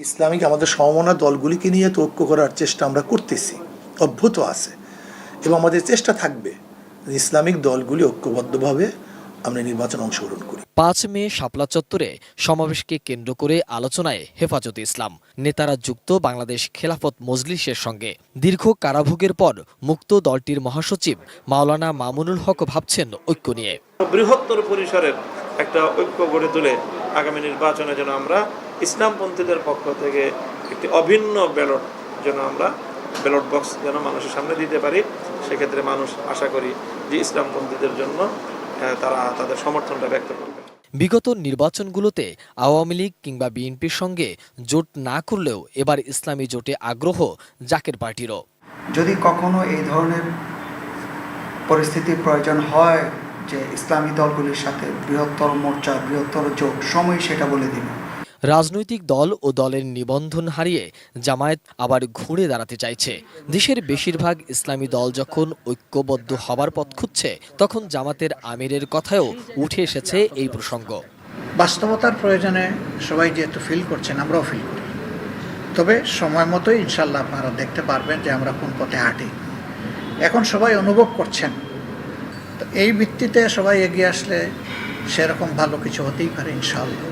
Islamic আমাদের সমমনা দলগুলিকে নিয়ে তো ঐক্য করার চেষ্টা আমরা করতেছি, অভ্যুত আছে, এবং আমাদের চেষ্টা থাকবে ইসলামিক দলগুলি ঐক্যবদ্ধভাবে আমরা নির্বাচনে অংশগ্রহণ করি। ৫ মে শাপলা চত্বরে সমাবেশকে কেন্দ্র করে আলোচনায় হেফাজতে ইসলাম নেতারা যুক্ত বাংলাদেশ খেলাফত মজলিসের সঙ্গে। দীর্ঘ কারাভোগের পর মুক্ত দলটির মহাসচিব মাওলানা মামুনুল হক ভাবছেন ঐক্য নিয়ে। বৃহত্তর পরিসরের একটা ঐক্য গড়ে তুলে আগামী নির্বাচনে যেন আমরা ইসলামপন্থীদের পক্ষ থেকে একটি অভিন্ন ব্যালট বক্স যেন মানুষের সামনে দিতে পারি। সেক্ষেত্রে মানুষ আশা করি যে ইসলামপন্থীদের জন্য তারা তাদের সমর্থনটা ব্যক্ত করবে। বিগত নির্বাচনগুলোতে আওয়ামী লীগ কিংবা বিএনপির সঙ্গে জোট না করলেও এবার ইসলামী জোটে আগ্রহ জাকের পার্টিরও। যদি কখনো এই ধরনের পরিস্থিতির প্রয়োজন হয় যে ইসলামী দলগুলির সাথে বৃহত্তর মোর্চা, বৃহত্তর জোট, সময় সেটা বলে দিন। রাজনৈতিক দল ও দলের নিবন্ধন হারিয়ে জামায়াত আবার ঘুরে দাঁড়াতে চাইছে। দেশের বেশিরভাগ ইসলামী দল যখন ঐক্যবদ্ধ হবার পথ খুঁজছে, তখন জামাতের আমিরের কথায়ও উঠে এসেছে এই প্রসঙ্গ। বাস্তবতার প্রয়োজনে সবাই যেহেতু ফিল করছেন, আমরাও ফিল করি, তবে সময় মতোই ইনশাল্লাহ আপনারা দেখতে পারবেন যে আমরা কোন পথে হাঁটি। এখন সবাই অনুভব করছেন, তো এই ভিত্তিতে সবাই এগিয়ে আসলে সেরকম ভালো কিছু হতেই পারে ইনশাআল্লাহ।